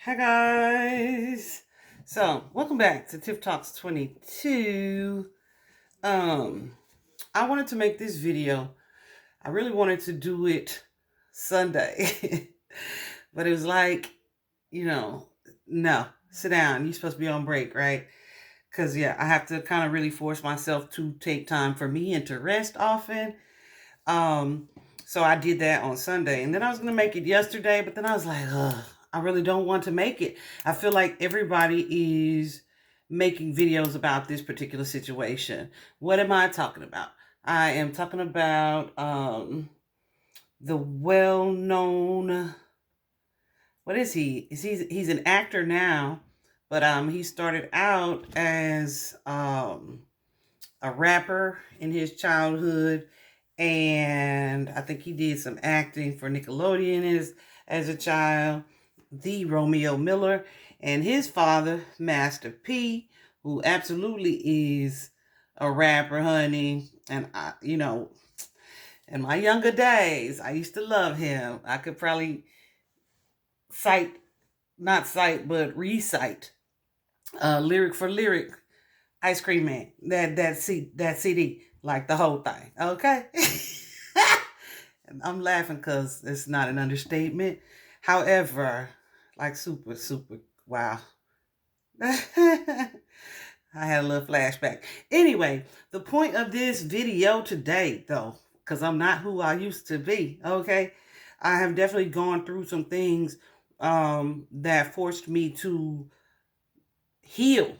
Hi guys. So, welcome back to Tiff Talks 22. I wanted to make this video. I really wanted to do it Sunday. But it was like, you know, no, sit down. You're supposed to be on break, right? Cuz yeah, I have to kind of really force myself to take time for me and to rest often. Um, so I did that on Sunday, and then I was gonna make it yesterday, but then I was like, ugh, I really don't want to make it. I feel like everybody is making videos about this particular situation. What am I talking about? I am talking about the well-known. What is he? He's an actor now, but he started out as a rapper in his childhood, and I think he did some acting for Nickelodeon as a child. The Romeo Miller, and his father, Master P, who absolutely is a rapper, honey. And in my younger days, I used to love him. I could probably cite, not cite, but recite lyric for lyric Ice Cream Man. That CD, like the whole thing. Okay. And I'm laughing because it's not an understatement. However, like super wow. I had a little flashback. Anyway, the point of this video today, though, because I'm not who I used to be. Okay, I have definitely gone through some things that forced me to heal.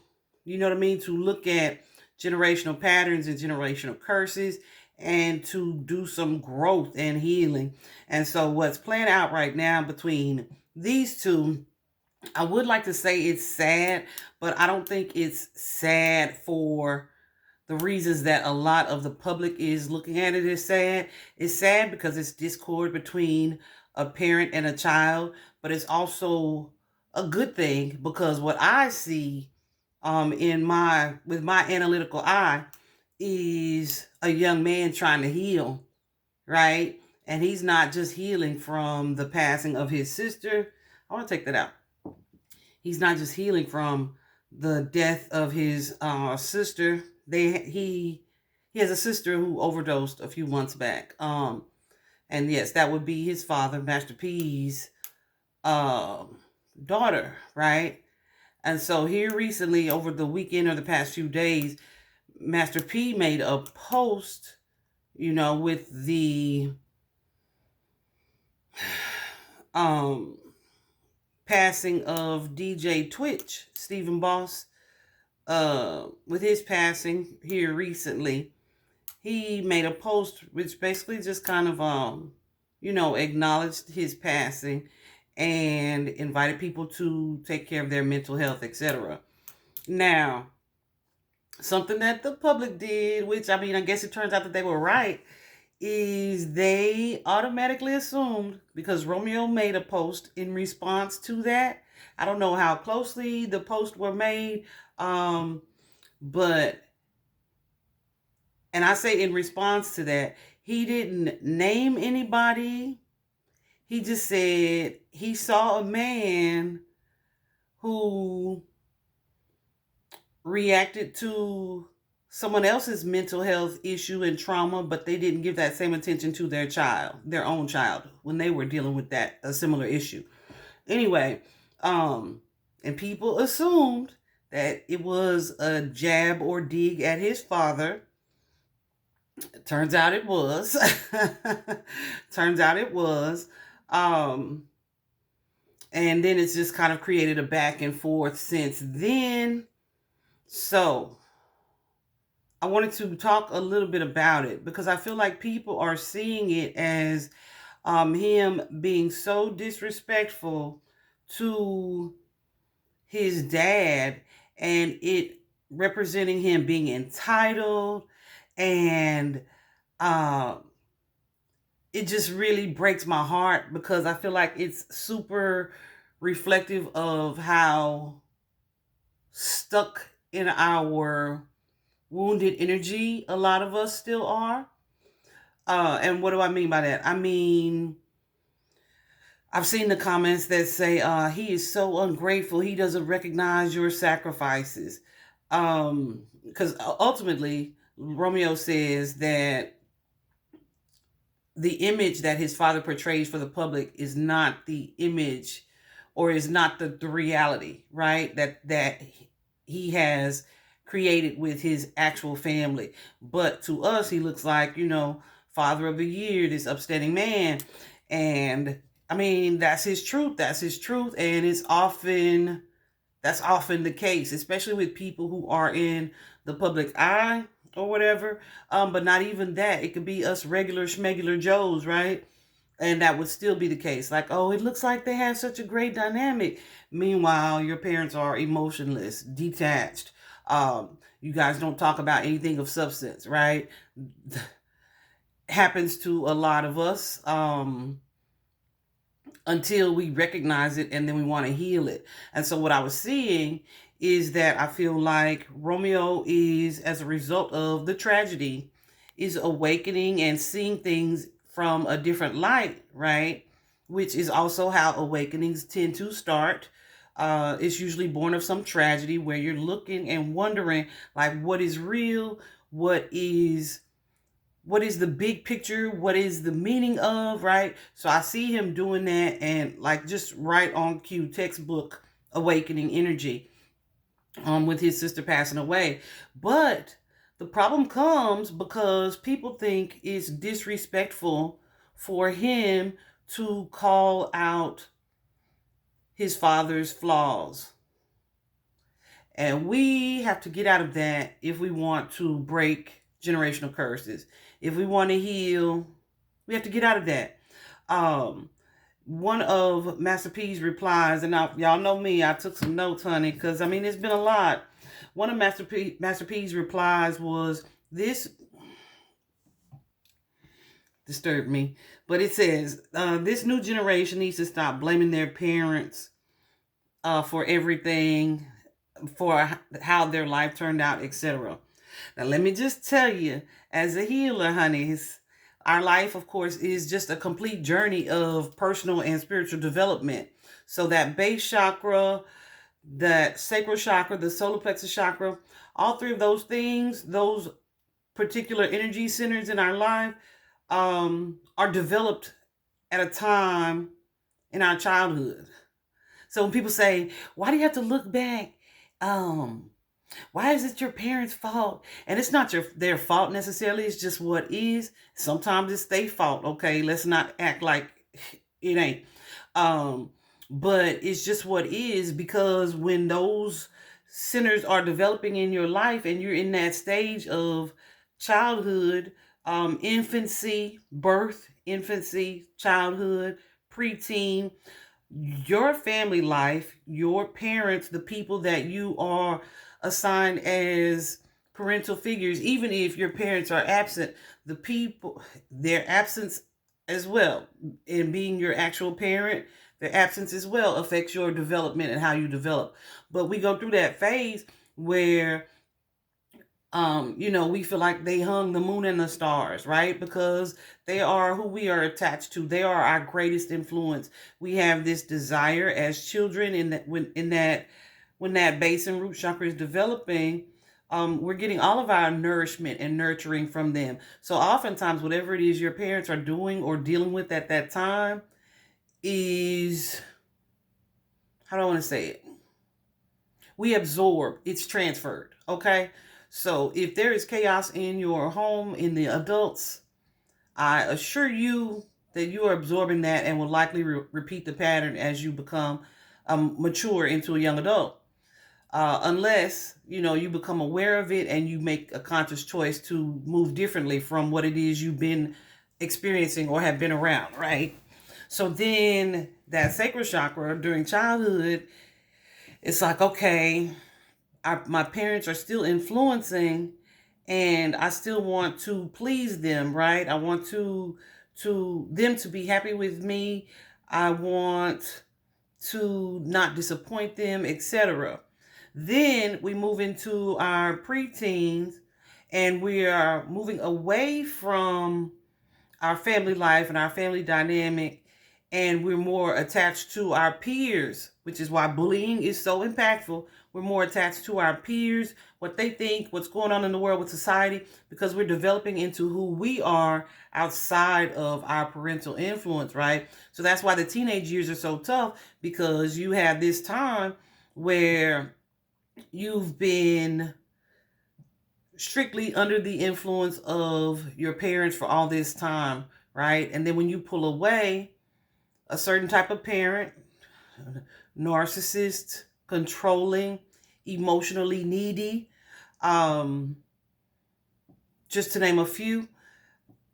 You know what I mean? To look at generational patterns and generational curses and to do some growth and healing. And so what's playing out right now between these two, I would like to say it's sad, but I don't think it's sad for the reasons that a lot of the public is looking at it as sad. It's sad because it's discord between a parent and a child, but it's also a good thing because what I see in my with my analytical eye is a young man trying to heal, right? And he's not just healing from the passing of his sister. I want to take that out. He's not just healing from the death of his sister. He has a sister who overdosed a few months back. And yes, that would be his father, Master P's uh, daughter, right? And so here recently, over the weekend or the past few days, Master P made a post, with the um passing of DJ Twitch, Stephen Boss, with his passing here recently, he made a post which basically just kind of acknowledged his passing and invited people to take care of their mental health, etc. Now, something that the public did, which I guess it turns out that they were right, is they automatically assumed because Romeo made a post in response to that. I don't know how closely the posts were made, but and I say in response to that, he didn't name anybody. He just said he saw a man who reacted to someone else's mental health issue and trauma, but they didn't give that same attention to their own child, when they were dealing with a similar issue. Anyway, and people assumed that it was a jab or dig at his father. It turns out it was. Turns out it was. Um, and then it's just kind of created a back and forth since then. So I wanted to talk a little bit about it because I feel like people are seeing it as him being so disrespectful to his dad and it representing him being entitled, and uh, it just really breaks my heart because I feel like it's super reflective of how stuck in our wounded energy a lot of us still are. And what do I mean by that? I've seen the comments that say, he is so ungrateful. He doesn't recognize your sacrifices. Because ultimately, Romeo says that the image that his father portrays for the public is not the image, or is not the reality, right? That he has created with his actual family. But to us, he looks like, father of the year, this upstanding man. And I mean, that's his truth. That's his truth. And that's often the case, especially with people who are in the public eye or whatever. But not even that. It could be us regular schmegular Joes, right? And that would still be the case. Like, oh, it looks like they have such a great dynamic. Meanwhile, your parents are emotionless, detached. You guys don't talk about anything of substance, right? Happens to a lot of us. Until we recognize it, and then we want to heal it. And so what I was seeing is that I feel like Romeo is, as a result of the tragedy, is awakening and seeing things from a different light, right? Which is also how awakenings tend to start. It's usually born of some tragedy where you're looking and wondering, like, what is real? What is the big picture? What is the meaning of, right? So I see him doing that, and like just right on cue, textbook awakening energy, with his sister passing away. But the problem comes because people think it's disrespectful for him to call out his father's flaws. And we have to get out of that if we want to break generational curses. If we want to heal, we have to get out of that. One of Master P's replies, and y'all know me, I took some notes, honey, because I mean, it's been a lot. One of Master P's replies was this disturbed me, but it says, this new generation needs to stop blaming their parents for everything, for how their life turned out, etc. Now, let me just tell you, as a healer, honeys, our life, of course, is just a complete journey of personal and spiritual development. So that base chakra, that sacral chakra, the solar plexus chakra, all three of those things, those particular energy centers in our life, are developed at a time in our childhood. So when people say, why do you have to look back? Why is it your parents' fault? And it's not their fault necessarily. It's just what is. Sometimes it's their fault. Okay, let's not act like it ain't. But it's just what is, because when those centers are developing in your life and you're in that stage of childhood, infancy, birth, infancy, childhood, preteen, your family life, your parents, the people that you are assigned as parental figures, even if your parents are absent, the people, their absence as well, in being your actual parent, their absence as well affects your development and how you develop. But we go through that phase where we feel like they hung the moon and the stars, right? Because they are who we are attached to. They are our greatest influence. We have this desire as children when that base and root chakra is developing, we're getting all of our nourishment and nurturing from them. So oftentimes, whatever it is your parents are doing or dealing with at that time is, how do I want to say it? We absorb, it's transferred, okay? So if there is chaos in your home, in the adults, I assure you that you are absorbing that and will likely repeat the pattern as you become mature into a young adult. Unless, you become aware of it and you make a conscious choice to move differently from what it is you've been experiencing or have been around, right? So then that sacral chakra during childhood, it's like, okay, my parents are still influencing, and I still want to please them, right? I want to them to be happy with me. I want to not disappoint them, etc. Then we move into our preteens, and we are moving away from our family life and our family dynamic, and we're more attached to our peers, which is why bullying is so impactful. We're more attached to our peers, what they think, what's going on in the world with society, because we're developing into who we are outside of our parental influence, right? So that's why the teenage years are so tough, because you have this time where you've been strictly under the influence of your parents for all this time, right? And then when you pull away, a certain type of parent, narcissist, controlling, emotionally needy, just to name a few,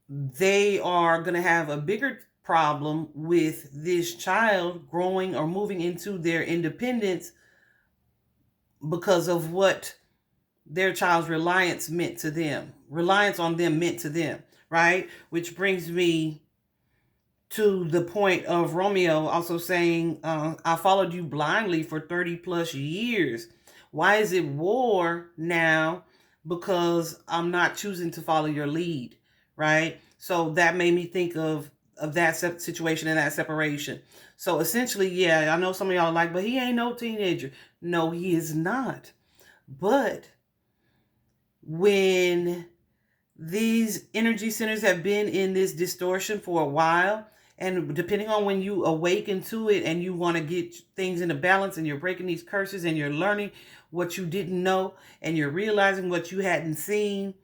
they are going to have a bigger problem with this child growing or moving into their independence because of what their child's reliance on them meant to them, right? Which brings me to the point of Romeo also saying, I followed you blindly for 30 plus years. Why is it war now? Because I'm not choosing to follow your lead, right? So that made me think of that situation and that separation. So essentially, yeah, I know some of y'all are like, but he ain't no teenager. No, he is not. But when these energy centers have been in this distortion for a while, and depending on when you awaken to it and you want to get things into balance and you're breaking these curses and you're learning what you didn't know and you're realizing what you hadn't seen,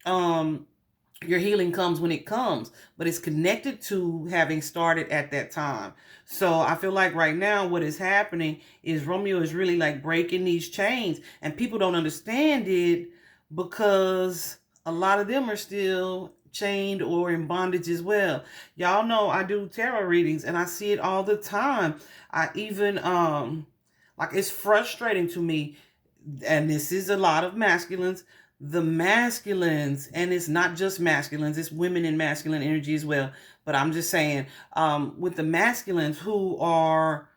your healing comes when it comes, but it's connected to having started at that time. So I feel like right now what is happening is Romeo is really like breaking these chains, and people don't understand it because a lot of them are still chained or in bondage as well. Y'all know I do tarot readings and I see it all the time. I even like, it's frustrating to me, and this is a lot of masculines, the masculines, and it's not just masculines, it's women in masculine energy as well. But I'm just saying, with the masculines who are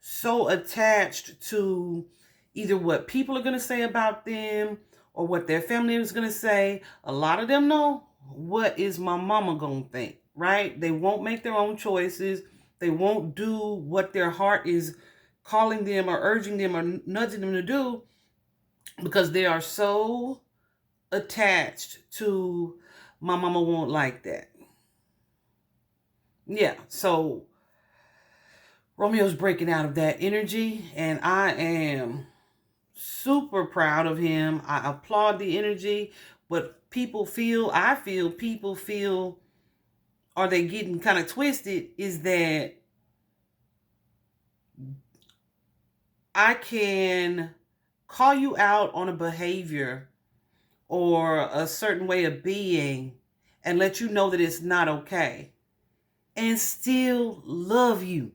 so attached to either what people are going to say about them or what their family is going to say, a lot of them know, what is my mama going to think, right? They won't make their own choices. They won't do what their heart is calling them or urging them or nudging them to do, because they are so attached to, my mama won't like that. Yeah, so Romeo's breaking out of that energy, and I am super proud of him. I applaud the energy. What people feel, people feel, are they getting kind of twisted, is that I can call you out on a behavior or a certain way of being and let you know that it's not okay and still love you.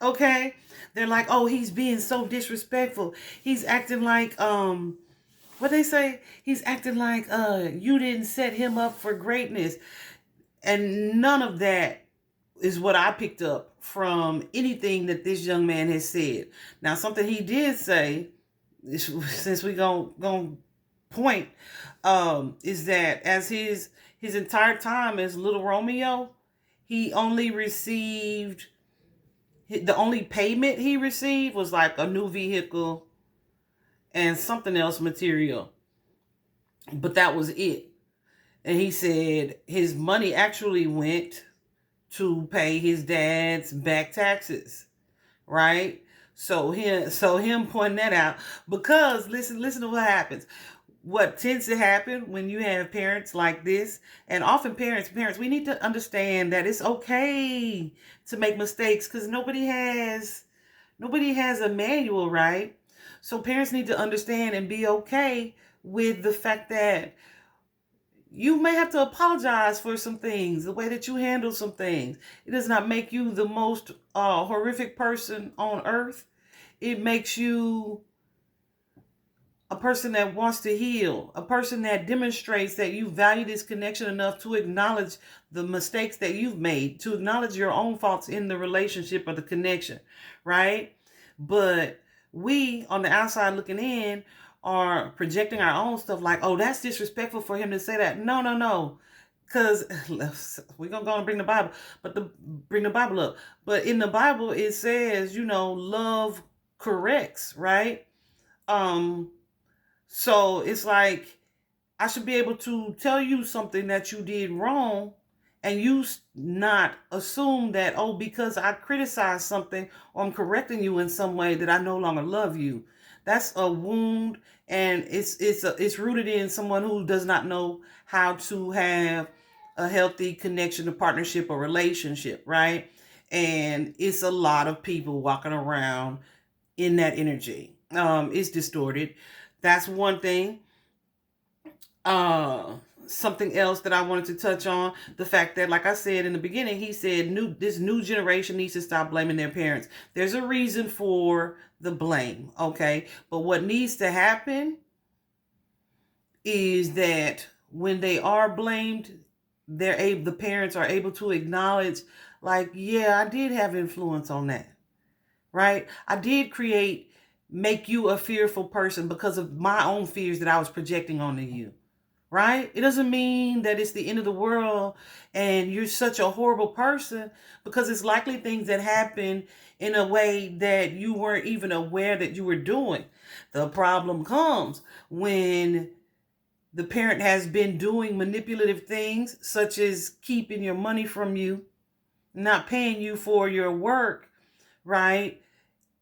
Okay? They're like, oh, he's being so disrespectful. He's acting like, what they say? He's acting like you didn't set him up for greatness. And none of that is what I picked up from anything that this young man has said. Now, something he did say, since we gon' point, is that as his entire time as little Romeo, he only received, the only payment he received was like a new vehicle and something else material. But that was it. And he said his money actually went to pay his dad's back taxes, right? So him pointing that out, because listen to what happens. What tends to happen when you have parents like this, and often parents, we need to understand that it's okay to make mistakes, because nobody has a manual, right? So parents need to understand and be okay with the fact that you may have to apologize for some things, the way that you handle some things. It does not make you the most horrific person on earth. It makes you a person that wants to heal, a person that demonstrates that you value this connection enough to acknowledge the mistakes that you've made, to acknowledge your own faults in the relationship or the connection, right? But we, on the outside looking in, are projecting our own stuff like, oh, that's disrespectful for him to say that. No. Because we're gonna go and bring the Bible, bring the Bible up. But in the Bible, it says, love corrects, right? Um, so it's like I should be able to tell you something that you did wrong, and you not assume that, oh, because I criticize something or I'm correcting you in some way, that I no longer love you. That's a wound, and it's rooted in someone who does not know how to have a healthy connection, a partnership, a relationship, right? And it's a lot of people walking around in that energy. It's distorted. That's one thing. uh Something else that I wanted to touch on, the fact that, like I said in the beginning, he said this new generation needs to stop blaming their parents. There's a reason for the blame, okay? But what needs to happen is that when they are blamed, the parents are able to acknowledge, like, yeah, I did have influence on that, right? I did make you a fearful person because of my own fears that I was projecting onto you, right? It doesn't mean that it's the end of the world and you're such a horrible person, because it's likely things that happen in a way that you weren't even aware that you were doing. The problem comes when the parent has been doing manipulative things, such as keeping your money from you, not paying you for your work, right?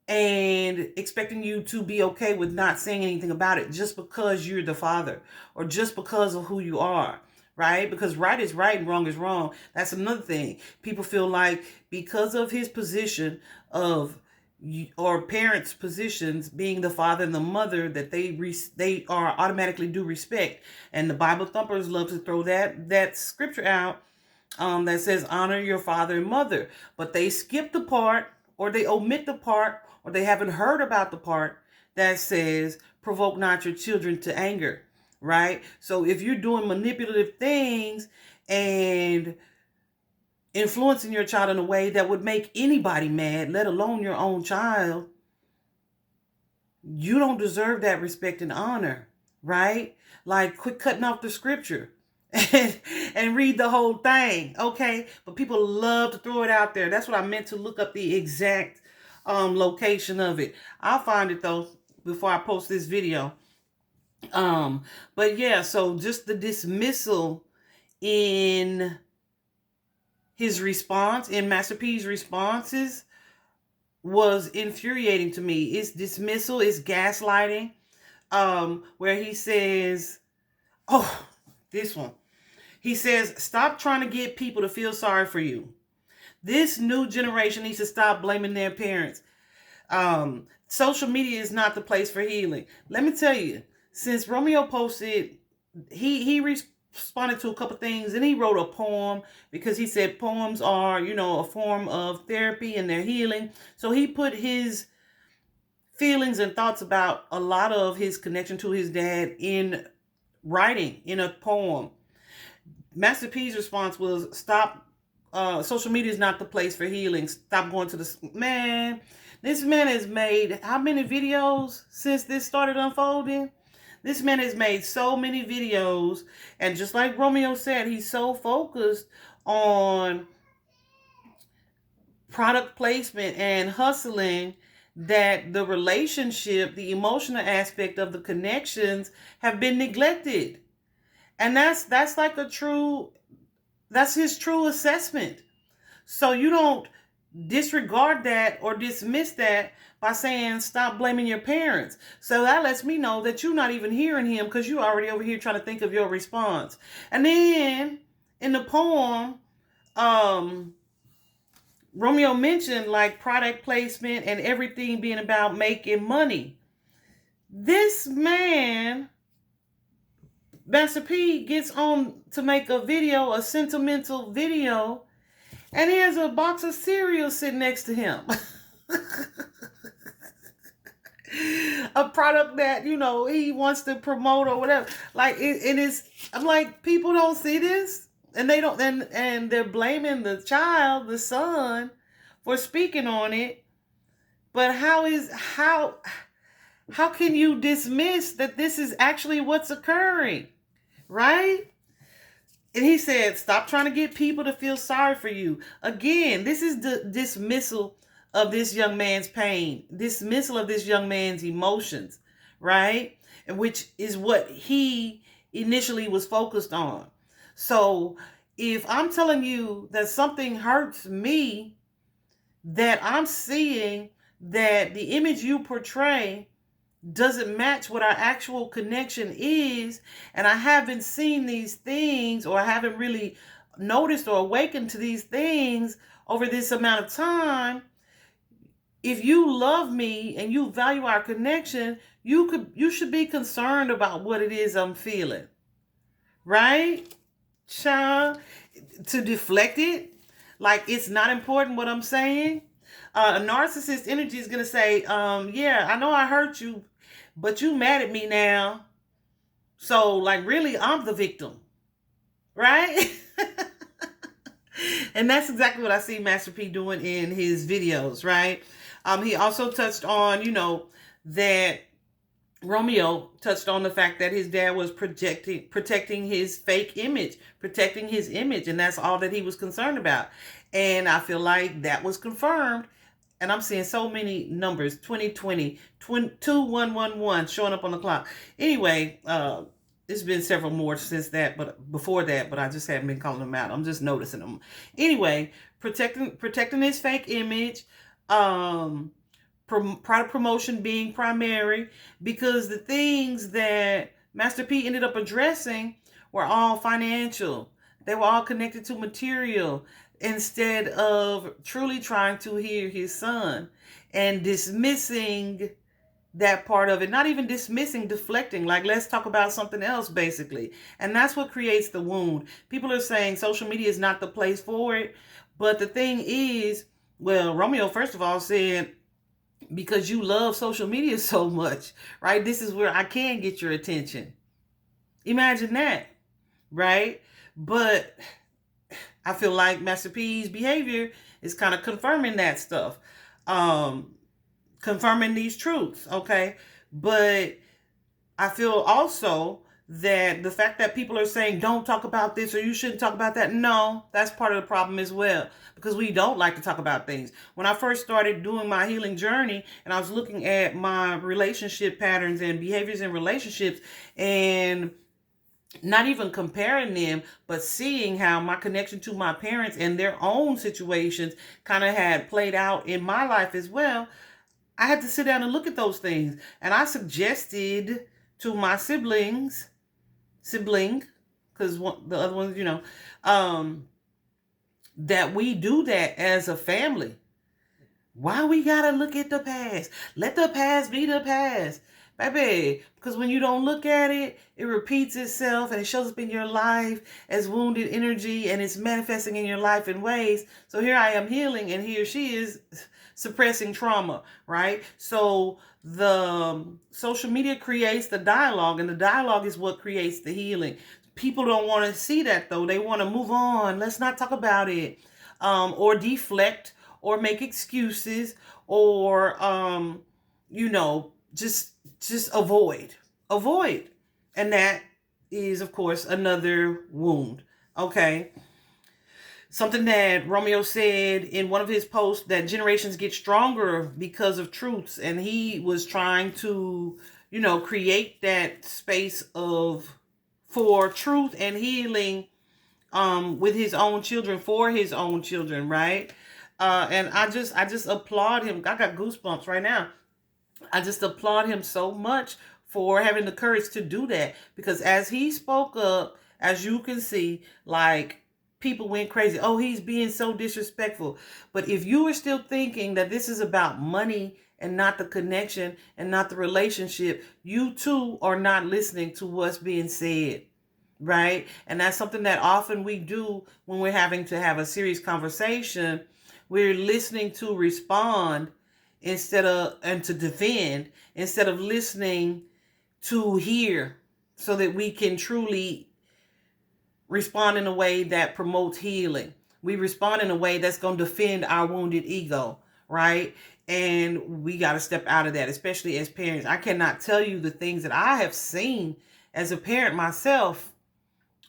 And expecting you to be okay with not saying anything about it just because you're the father, or just because of who you are, right? Because right is right and wrong is wrong. That's another thing. People feel like because of his position of, or parents' positions being the father and the mother, that they are automatically due respect. And the Bible thumpers love to throw that scripture out, that says honor your father and mother, but they skip the part, or they omit the part, or they haven't heard about the part that says provoke not your children to anger, right? So if you're doing manipulative things and influencing your child in a way that would make anybody mad, let alone your own child, you don't deserve that respect and honor, right? Like, quit cutting off the scripture and read the whole thing, okay? But people love to throw it out there. That's what I meant to look up the exact location of it. I'll find it though before I post this video. But yeah, so just the dismissal in his response, in Master P's responses, was infuriating to me. It's dismissal, it's gaslighting. Where he says, oh, this one. He says, stop trying to get people to feel sorry for you. This new generation needs to stop blaming their parents. Social media is not the place for healing. Let me tell you, since Romeo posted, he responded to a couple things, and he wrote a poem, because he said poems are, a form of therapy and their healing. So he put his feelings and thoughts about a lot of his connection to his dad in writing, in a poem. Master P's response was, stop, social media is not the place for healing. Stop going to the, man, this man has made how many videos since this started unfolding? This man has made so many videos, and just like Romeo said, he's so focused on product placement and hustling that the relationship, the emotional aspect of the connections have been neglected. And that's like that's his true assessment. So you don't disregard that or dismiss that by saying stop blaming your parents. So that lets me know that you're not even hearing him, because you're already over here trying to think of your response. And then in the poem, Romeo mentioned like product placement and everything being about making money. This man, Master P, gets on to make a video, a sentimental video, and he has a box of cereal sitting next to him. A product that, he wants to promote or whatever. Like, it is, I'm like, people don't see this, and they don't, and they're blaming the child, the son, for speaking on it. But how can you dismiss that this is actually what's occurring, right? And he said, stop trying to get people to feel sorry for you. Again, this is the dismissal of this young man's pain, dismissal of this young man's emotions, right? And which is what he initially was focused on. So if I'm telling you that something hurts me, that I'm seeing that the image you portray doesn't match what our actual connection is, and I haven't seen these things, or I haven't really noticed or awakened to these things over this amount of time, if you love me and you value our connection, you should be concerned about what it is I'm feeling, right? Child, to deflect it like it's not important what I'm saying. A narcissist energy is gonna say, yeah, I know I hurt you, but you mad at me now. So like really I'm the victim. Right? And that's exactly what I see Master P doing in his videos, right? He also touched on, that Romeo touched on the fact that his dad was protecting his fake image, protecting his image, and that's all that he was concerned about. And I feel like that was confirmed. And I'm seeing so many numbers, 2020, 2111 showing up on the clock. Anyway, it's been several more since that, but before that, but I just haven't been calling them out. I'm just noticing them. Anyway, protecting his fake image, product promotion being primary, because the things that Master P ended up addressing were all financial. They were all connected to material, instead of truly trying to hear his son and dismissing that part of it. Not even dismissing, deflecting, like let's talk about something else, basically. And that's what creates the wound. People are saying social media is not the place for it, but the thing is, well, Romeo first of all said, because you love social media so much, right? This is where I can get your attention. Imagine that, right? But I feel like Master P's behavior is kind of confirming that stuff, confirming these truths, okay? But I feel also that the fact that people are saying, don't talk about this or you shouldn't talk about that, no, that's part of the problem as well, because we don't like to talk about things. When I first started doing my healing journey and I was looking at my relationship patterns and behaviors in relationships, and not even comparing them, but seeing how my connection to my parents and their own situations kind of had played out in my life as well, I had to sit down and look at those things. And I suggested to my sibling, because the other ones, that we do that as a family. Why we gotta look at the past? Let the past be the past. Baby, because when you don't look at it, it repeats itself and it shows up in your life as wounded energy, and it's manifesting in your life in ways. So here I am healing, and here she is suppressing trauma, right? So the social media creates the dialogue, and the dialogue is what creates the healing. People don't want to see that, though. They want to move on. Let's not talk about it, or deflect, or make excuses, or just avoid. And that is, of course, another wound. Okay. Something that Romeo said in one of his posts, that generations get stronger because of truths. And he was trying to, create that space for truth and healing with his own children, for his own children, right? And I just applaud him. I got goosebumps right now. I just applaud him so much for having the courage to do that, because as he spoke up, as you can see, like, people went crazy. Oh, he's being so disrespectful. But if you are still thinking that this is about money and not the connection and not the relationship, you too are not listening to what's being said, right? And that's something that often we do when we're having to have a serious conversation. We're listening to respond and to defend, instead of listening to hear, so that we can truly respond in a way that promotes healing. We respond in a way that's going to defend our wounded ego, right? And we got to step out of that, especially as parents. I cannot tell you the things that I have seen as a parent myself,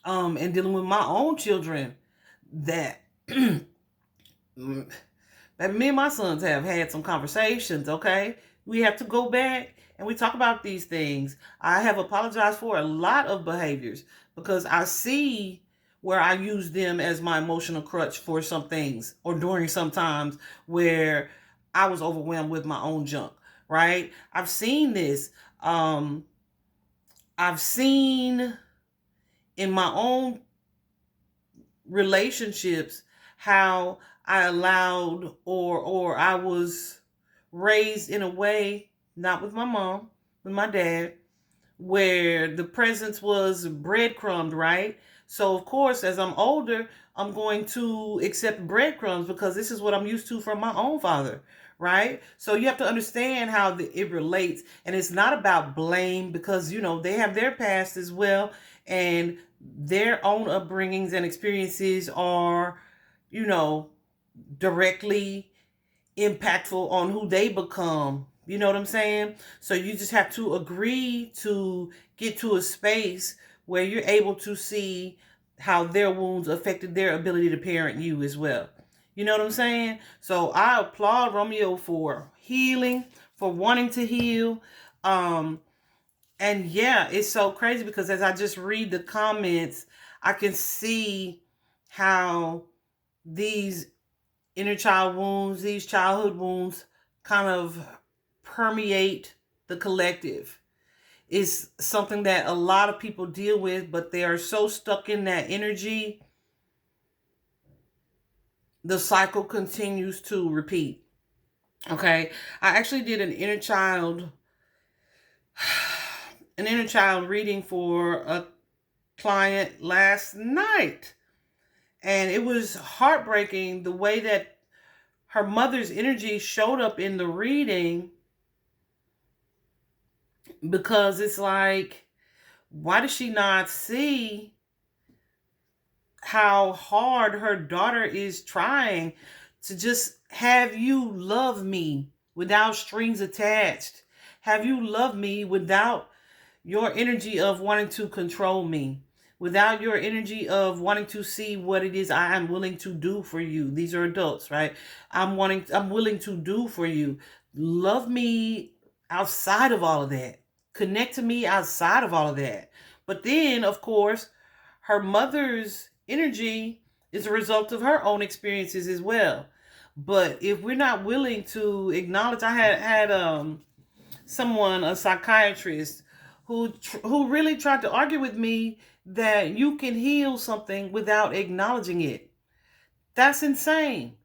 And dealing with my own children that that me and my sons have had some conversations, okay? We have to go back and we talk about these things. I have apologized for a lot of behaviors because I see where I use them as my emotional crutch for some things, or during some times where I was overwhelmed with my own junk, right? I've seen this. I've seen in my own relationships how I allowed, or I was raised in a way, not with my mom, with my dad, where the presence was breadcrumbed, right? So of course, as I'm older, I'm going to accept breadcrumbs because this is what I'm used to from my own father, right? So you have to understand how it relates, and it's not about blame because they have their past as well, and their own upbringings and experiences are, you know, directly impactful on who they become. You know what I'm saying? So you just have to agree to get to a space where you're able to see how their wounds affected their ability to parent you as well. You know what I'm saying? So I applaud Romeo for healing, for wanting to heal. Um, and yeah, it's so crazy because as I just read the comments, I can see how these inner child wounds, these childhood wounds kind of permeate the collective. It's something that a lot of people deal with, but they are so stuck in that energy, the cycle continues to repeat. Okay. I actually did an inner child reading for a client last night. And it was heartbreaking the way that her mother's energy showed up in the reading, because it's like, why does she not see how hard her daughter is trying to just have you love me without strings attached? Have you love me without your energy of wanting to control me, without your energy of wanting to see what it is I am willing to do for you. These are adults, right? I'm willing to do for you. Love me outside of all of that. Connect to me outside of all of that. But then, of course, her mother's energy is a result of her own experiences as well. But if we're not willing to acknowledge, I had someone, a psychiatrist, who really tried to argue with me that you can heal something without acknowledging it. That's insane.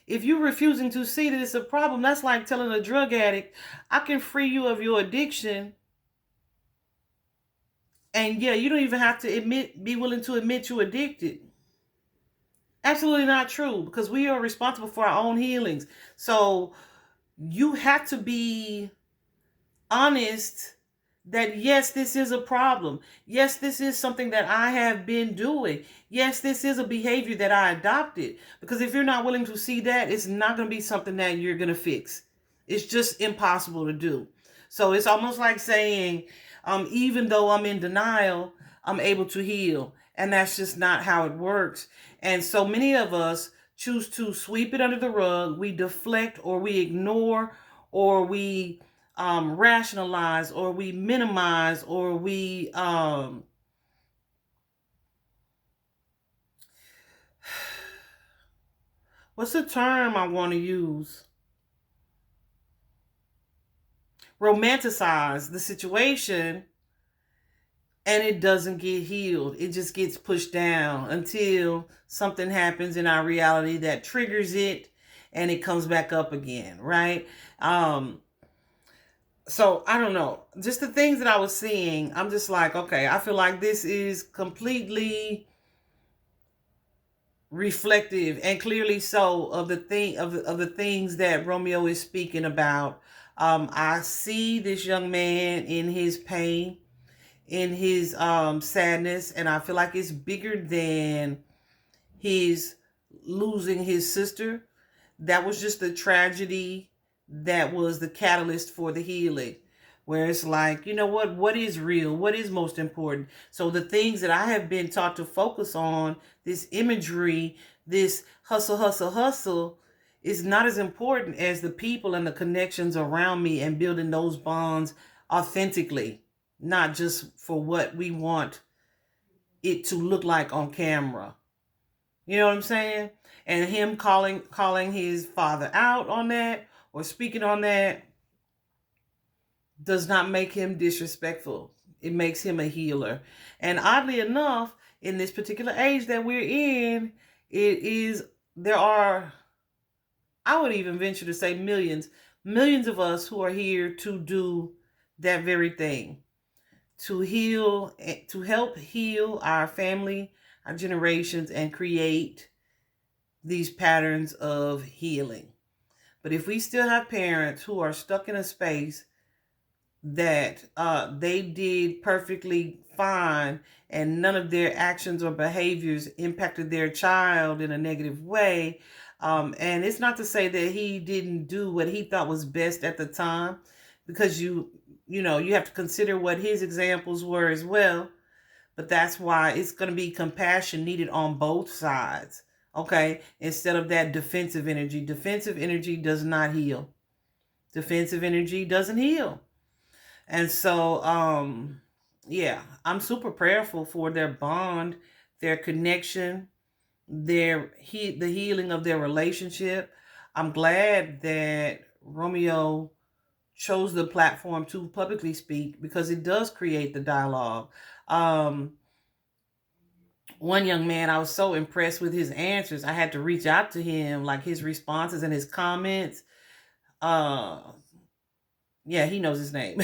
If you're refusing to see that it's a problem, that's like telling a drug addict, I can free you of your addiction. And yeah, you don't even have to be willing to admit you're addicted. Absolutely not true, because we are responsible for our own healings. So you have to be honest that yes, this is a problem. Yes, this is something that I have been doing. Yes, this is a behavior that I adopted. Because if you're not willing to see that, it's not going to be something that you're going to fix. It's just impossible to do. So it's almost like saying, even though I'm in denial, I'm able to heal. And that's just not how it works. And so many of us choose to sweep it under the rug. We deflect, or we ignore, or we rationalize, or we minimize, or we what's the term I want to use? Romanticize the situation, and it doesn't get healed. It just gets pushed down until something happens in our reality that triggers it, and it comes back up again, right? So I don't know. Just the things that I was seeing, I'm just like, okay, I feel like this is completely reflective, and clearly so, of the things that Romeo is speaking about. I see this young man in his pain, in his sadness, and I feel like it's bigger than his losing his sister. That was just a tragedy that was the catalyst for the healing. where it's like, you know what is real? What is most important? So the things that I have been taught to focus on, this imagery, this hustle, hustle, hustle, is not as important as the people and the connections around me and building those bonds authentically, not just for what we want it to look like on camera. You know what I'm saying? And him calling his father out on that or speaking on that does not make him disrespectful. It makes him a healer. And oddly enough, in this particular age that we're in, there are, I would even venture to say millions of us who are here to do that very thing, to heal, to help heal our family, our generations, and create these patterns of healing. But if we still have parents who are stuck in a space that they did perfectly fine and none of their actions or behaviors impacted their child in a negative way, and it's not to say that he didn't do what he thought was best at the time, because you have to consider what his examples were as well. But that's why it's going to be compassion needed on both sides. Okay, instead of that defensive energy. Defensive energy does not heal. Defensive energy doesn't heal. And so, yeah, I'm super prayerful for their bond, their connection, the healing of their relationship. I'm glad that Romeo chose the platform to publicly speak, because it does create the dialogue. One young man, I was so impressed with his answers, I had to reach out to him, like his responses and his comments. Uh, yeah, he knows his name.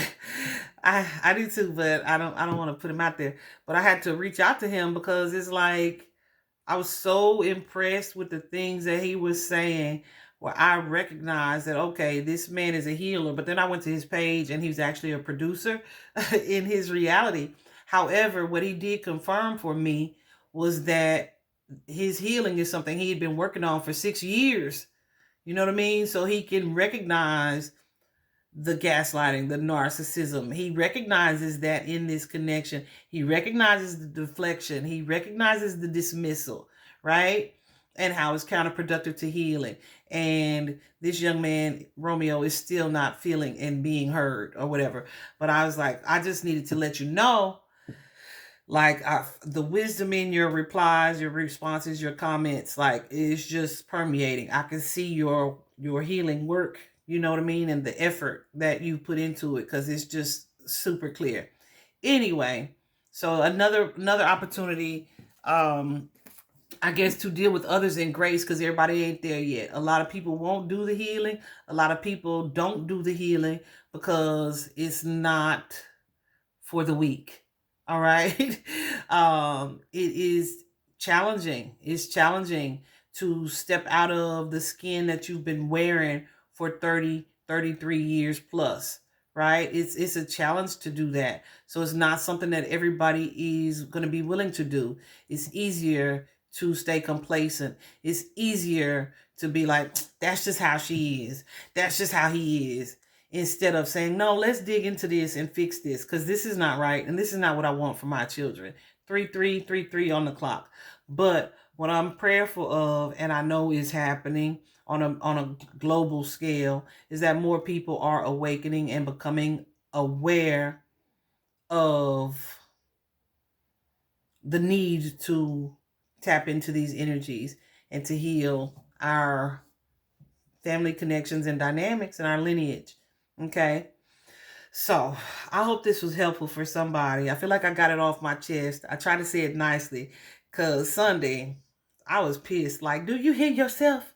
I do too, but I don't want to put him out there. But I had to reach out to him because it's like I was so impressed with the things that he was saying, where I recognized that, okay, this man is a healer. But then I went to his page and he was actually a producer in his reality. However, what he did confirm for me was that his healing is something he had been working on for 6 years. You know what I mean? So he can recognize the gaslighting, the narcissism. He recognizes that in this connection. He recognizes the deflection. He recognizes the dismissal, right? And how it's counterproductive to healing. And this young man, Romeo, is still not feeling and being heard or whatever. But I was like, I just needed to let you know, like, the wisdom in your replies, your responses, your comments, like, it's just permeating. I can see your healing work, you know what I mean, and the effort that you put into it, because it's just super clear. Anyway, so another opportunity, I guess, to deal with others in grace, because everybody ain't there yet. A lot of people won't do the healing. A lot of people don't do the healing because it's not for the weak. All right. It is challenging. It's challenging to step out of the skin that you've been wearing for 30, 33 years plus, right? It's a challenge to do that. So it's not something that everybody is going to be willing to do. It's easier to stay complacent. It's easier to be like, that's just how she is. That's just how he is. Instead of saying, no, let's dig into this and fix this, because this is not right. And this is not what I want for my children. 3-3-3-3 on the clock. But what I'm prayerful of, and I know is happening on a global scale, is that more people are awakening and becoming aware of the need to tap into these energies and to heal our family connections and dynamics and our lineage. Okay. So I hope this was helpful for somebody. I feel like I got it off my chest. I tried to say it nicely, because Sunday I was pissed. Like, do you hear yourself?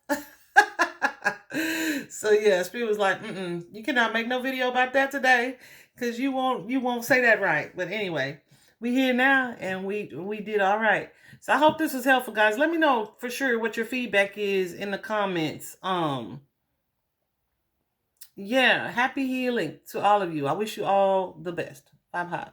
So yeah, Spirit was like, you cannot make no video about that today, because you won't say that right. But anyway, we here now, and we did all right. So I hope this was helpful, guys. Let me know for sure what your feedback is in the comments. Yeah, happy healing to all of you. I wish you all the best. Bye bye.